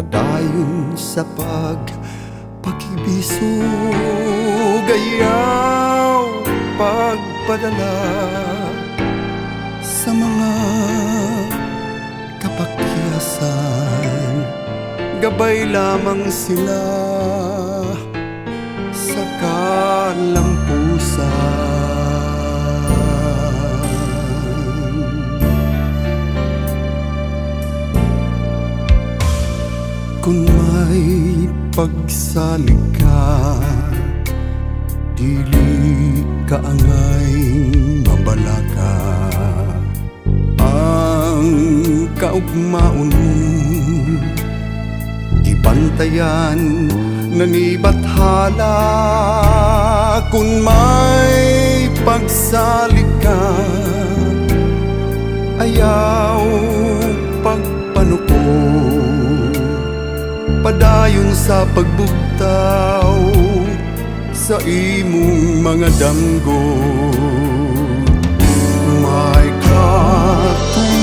padayon sa pagkibisog, ayaw pagpadala sa mga kapakyasan. Gabay lamang sila sa kalampusan. Kung may pagsalig ka, dili ka angay mabalaka. Ang kaugmaon mo gibantayan nanibathala. Kung may pagsalig ka, ayaw pagpanuko, padayon sa pagbugtaw sa imong mga damgo. May katumanan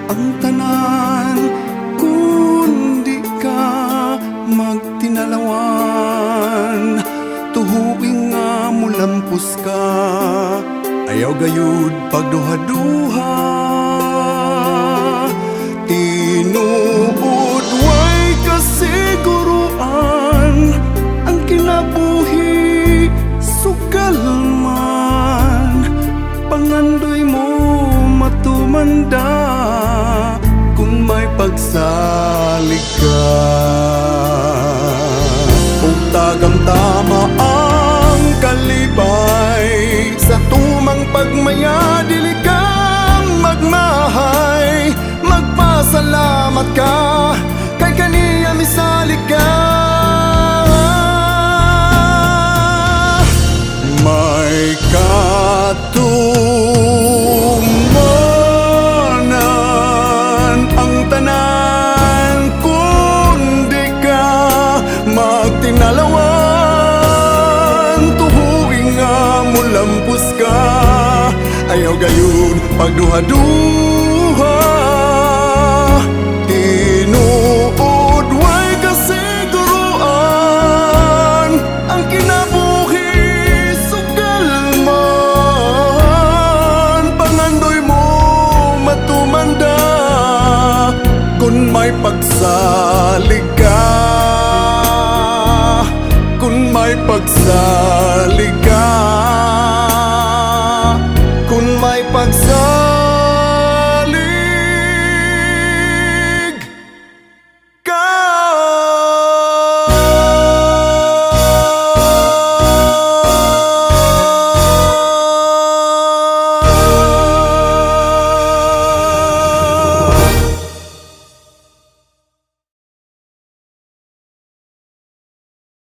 ang tanan kung di ka magtinalawan. Tuhuing nga mulampos ka, ayaw gayud pagduha-duha. Tinuod way kasiguruan, ang kinabuhi sugal man. Pangandoy mo matumanda kung may pagsalig ka. Kung tagang-tama ang kalibay sa tumang pagmaya, dili ka magmahay. Magpasalamat ka kay kaniya misalig ka. May katumanan ang tanan kung di ka magtinalawan. Tuhuing nga mulampos ka, ayaw gayud pagduha-duha. Tinuod way kasiguruan, ang kinabuhi sugal man. Pangandoy mo matumanda kung may pagsalig ka, kung may pagsalig